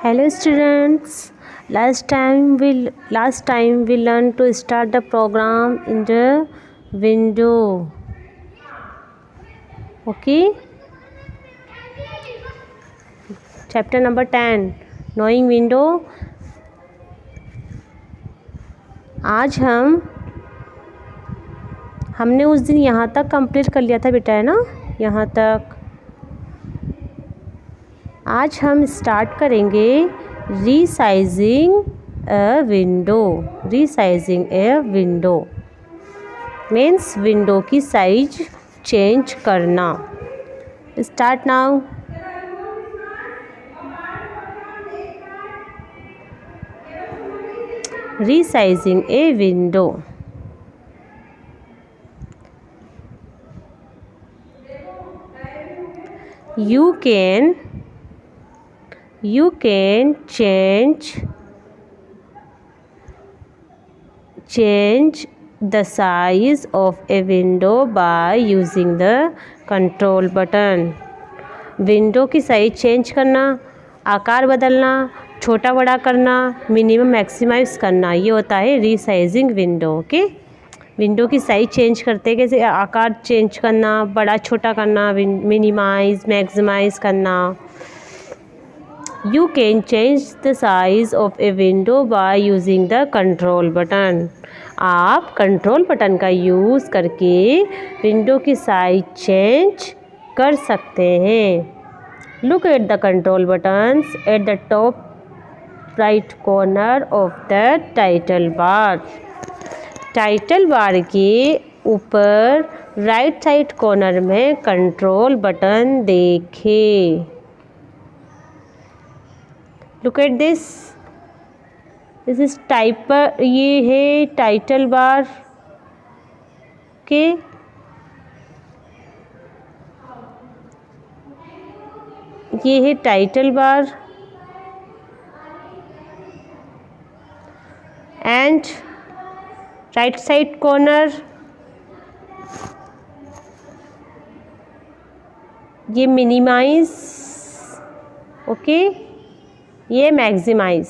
Hello students. Last time we learned to start the program in the window. Okay. Chapter number 10 Knowing Window. आज हमने उस दिन यहाँ तक कंप्लीट कर लिया था बेटा, है ना, यहाँ तक। आज हम स्टार्ट करेंगे resizing a window. Resizing a window means window की साइज चेंज करना। Start now. Resizing a window. You can change the size of a window by using the control button. Window की साइज चेंज करना, आकार बदलना, छोटा बड़ा करना, minimum maximise करना, ये होता है रीसाइजिंग विंडो। ओके। विंडो की साइज चेंज करते कैसे, आकार चेंज करना, बड़ा छोटा करना, मिनिमाइज मैक्सिमाइज करना। You can change the size of a window by using the control button. आप कंट्रोल बटन का यूज़ करके विंडो की साइज चेंज कर सकते हैं। Look at the control buttons at the top right corner of the title bar. Title bar के ऊपर right side corner में कंट्रोल बटन देखें। लुक एट दिस इज ये है टाइटल बार के ये है title bar and right side corner ये मिनिमाइज, ओके, ये मैक्सिमाइज।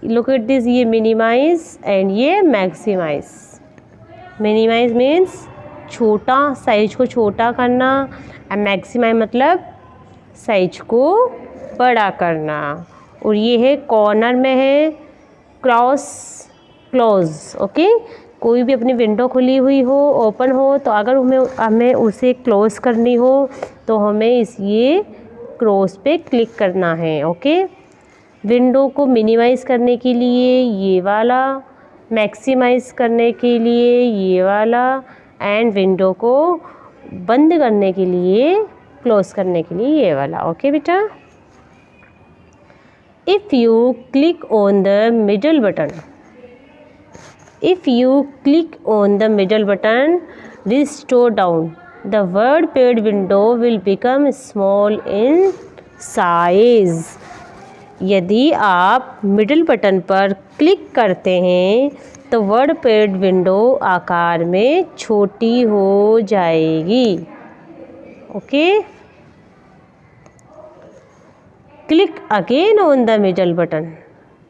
लुक एट दिस, ये मिनिमाइज एंड ये मैक्सिमाइज। मिनिमाइज मीन्स छोटा, साइज को छोटा करना, एंड मैक्सिमाइज मतलब साइज को बड़ा करना। और ये है कॉर्नर में है क्लोज। ओके। कोई भी अपनी विंडो खुली हुई हो, ओपन हो, तो अगर हमें उसे क्लोज करनी हो तो हमें ये क्लोज पे क्लिक करना है। ओके। विंडो को मिनिमाइज करने के लिए ये वाला, मैक्सिमाइज करने के लिए ये वाला, एंड विंडो को बंद करने के लिए, क्लोज करने के लिए ये वाला। ओके बेटा। If you click on the middle button, restore down, the WordPad window will become small in size. यदि आप मिडिल बटन पर क्लिक करते हैं तो WordPad विंडो आकार में छोटी हो जाएगी। Okay. Click again on the middle button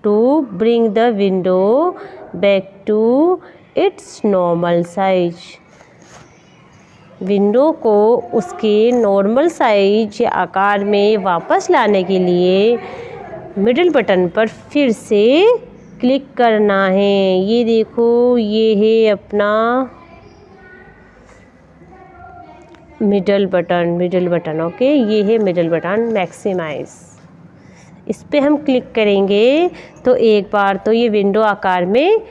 to bring the window back to its normal size. Window को उसके नॉर्मल साइज या आकार में वापस लाने के लिए मिडिल बटन पर फिर से क्लिक करना है। ये देखो, ये है अपना मिडिल बटन। ओके। ये है मिडिल बटन, मैक्सिमाइज। इस पर हम क्लिक करेंगे तो एक बार तो ये विंडो आकार में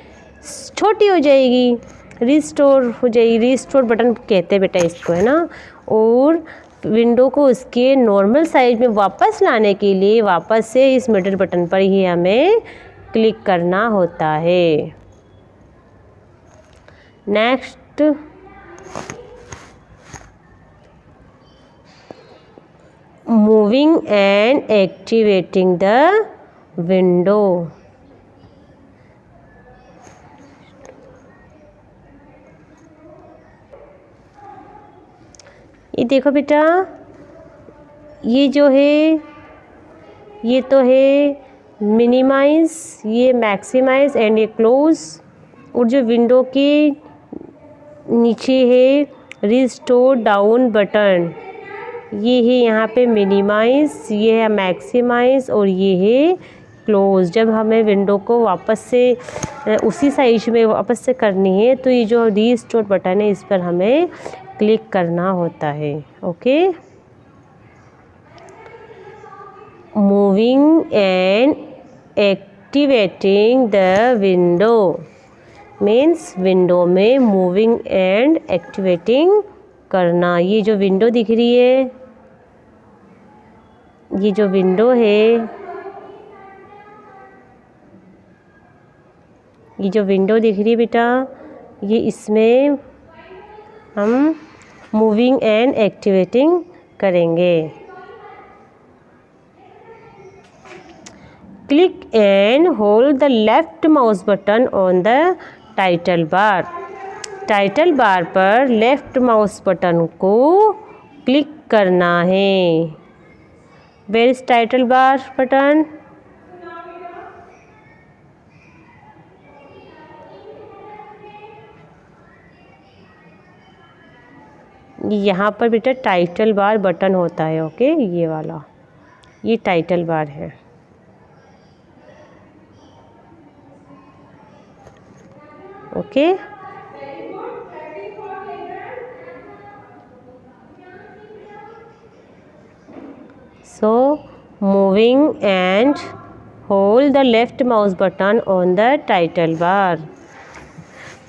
छोटी हो जाएगी, रिस्टोर हो जाएगी। रिस्टोर बटन कहते हैं बेटा इसको, है ना। और विंडो को उसके नॉर्मल साइज में वापस लाने के लिए वापस से इस मिडिल बटन पर ही हमें क्लिक करना होता है। Next, moving and activating the window. ये देखो बेटा, ये जो है ये तो है मिनिमाइज, ये मैक्सिमाइज एंड ये क्लोज। और जो विंडो के नीचे है रिस्टोर डाउन बटन, ये है यहाँ पे मिनिमाइज, ये है मैक्सिमाइज और ये है क्लोज। जब हमें विंडो को वापस से उसी साइज में वापस से करनी है तो ये जो रिस्टोर बटन है इस पर हमें क्लिक करना होता है। Okay, moving and activating the window means window में मूविंग एंड एक्टिवेटिंग करना। ये जो विंडो दिख रही है, ये जो विंडो है, ये जो विंडो दिख रही है बेटा, ये इसमें हम मूविंग एंड एक्टिवेटिंग करेंगे। Click and hold the left mouse button on the title bar. Title bar पर लेफ्ट माउस बटन को क्लिक करना है। Where is title bar button? यहाँ पर बेटा टाइटल बार बटन होता है। ओके, ये वाला, ये टाइटल बार है। Okay, so moving and hold the left mouse button on the title bar।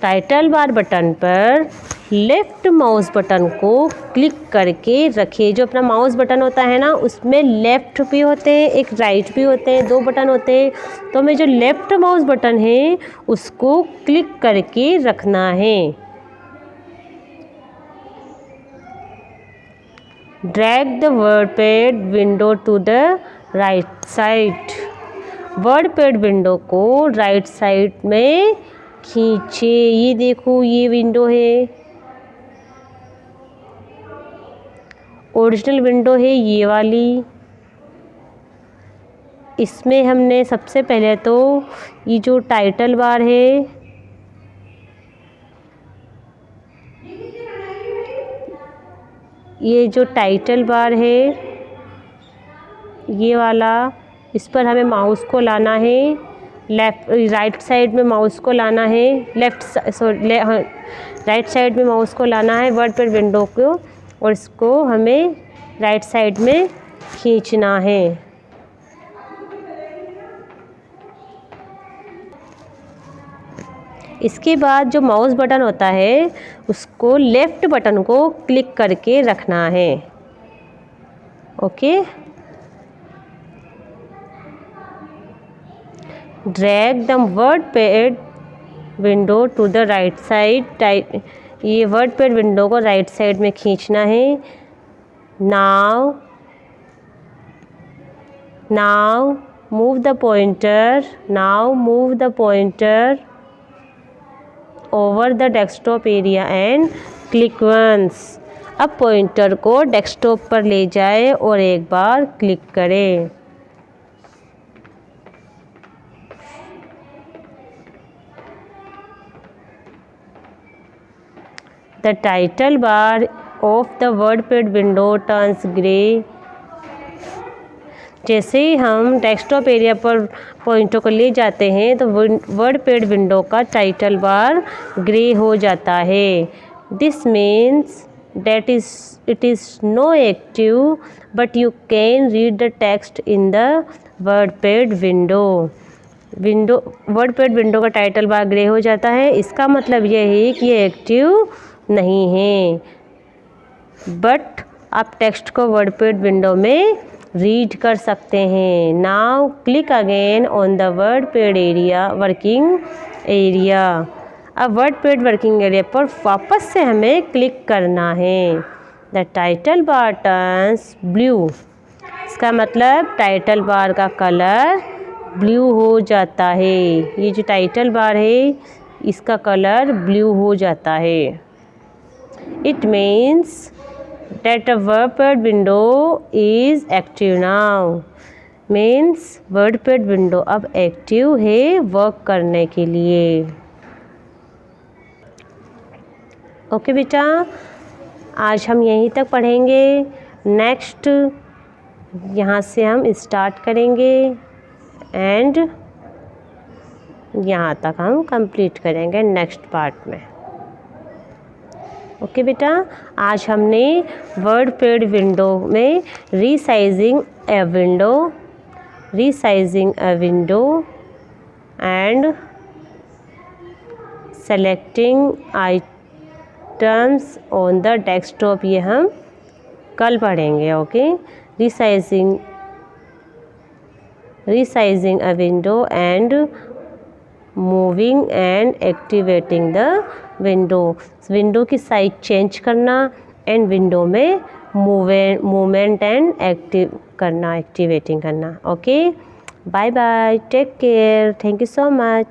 Title bar button पर लेफ्ट माउस बटन को क्लिक करके रखिए। जो अपना माउस बटन होता है ना, उसमें लेफ़्ट भी होते हैं, एक राइट भी होते हैं, दो बटन होते हैं। तो हमें जो लेफ़्ट माउस बटन है उसको क्लिक करके रखना है। Drag the WordPad window to the right side. WordPad window को राइट साइड में खींचे। ये देखो, ये विंडो है, ओरिजिनल विंडो है ये वाली। इसमें हमने सबसे पहले तो ये जो टाइटल बार है, ये जो टाइटल बार है ये वाला, इस पर हमें माउस को लाना है। राइट साइड में माउस को लाना है, राइट साइड में माउस को लाना है वर्डपैड विंडो को, और इसको हमें राइट साइड में खींचना है। इसके बाद जो माउस बटन होता है उसको लेफ़्ट बटन को क्लिक करके रखना है। Okay, drag the WordPad window to the right side. ये वर्डपैड विंडो को राइट साइड में खींचना है। Now move the pointer over the desktop area and click once. अब पॉइंटर को डेस्कटॉप पर ले जाए और एक बार क्लिक करें। The title bar of the WordPad window turns grey. जैसे ही हम डेस्कटॉप एरिया पर पॉइंटर को ले जाते हैं तो वर्डपैड विंडो का टाइटल बार ग्रे हो जाता है। This means that it is no active but you can read the text in the WordPad window। WordPad window का टाइटल बार ग्रे हो जाता है, इसका मतलब यह है कि ये एक्टिव नहीं है, बट आप टेक्स्ट को वर्डपैड विंडो में रीड कर सकते हैं। Now click again on the WordPad area working area. अब वर्डपैड वर्किंग एरिया पर वापस से हमें क्लिक करना है। The title bar turns blue. इसका मतलब टाइटल बार का कलर ब्लू हो जाता है। ये जो टाइटल बार है इसका कलर ब्लू हो जाता है। It means that a WordPad window is active now। Means WordPad window अब एक्टिव है वर्क करने के लिए। ओके बेटा, आज हम यहीं तक पढ़ेंगे। नेक्स्ट यहाँ से हम स्टार्ट करेंगे एंड यहाँ तक हम कंप्लीट करेंगे नेक्स्ट पार्ट में। ओके बेटा, आज हमने वर्डपैड विंडो में resizing a window and selecting items on the desktop, ये हम कल पढ़ेंगे। Okay, resizing a window and moving and activating the window की साइज चेंज करना एंड विंडो में मूवमेंट एंड एक्टिवेटिंग करना। Okay, bye bye, take care, thank you so much.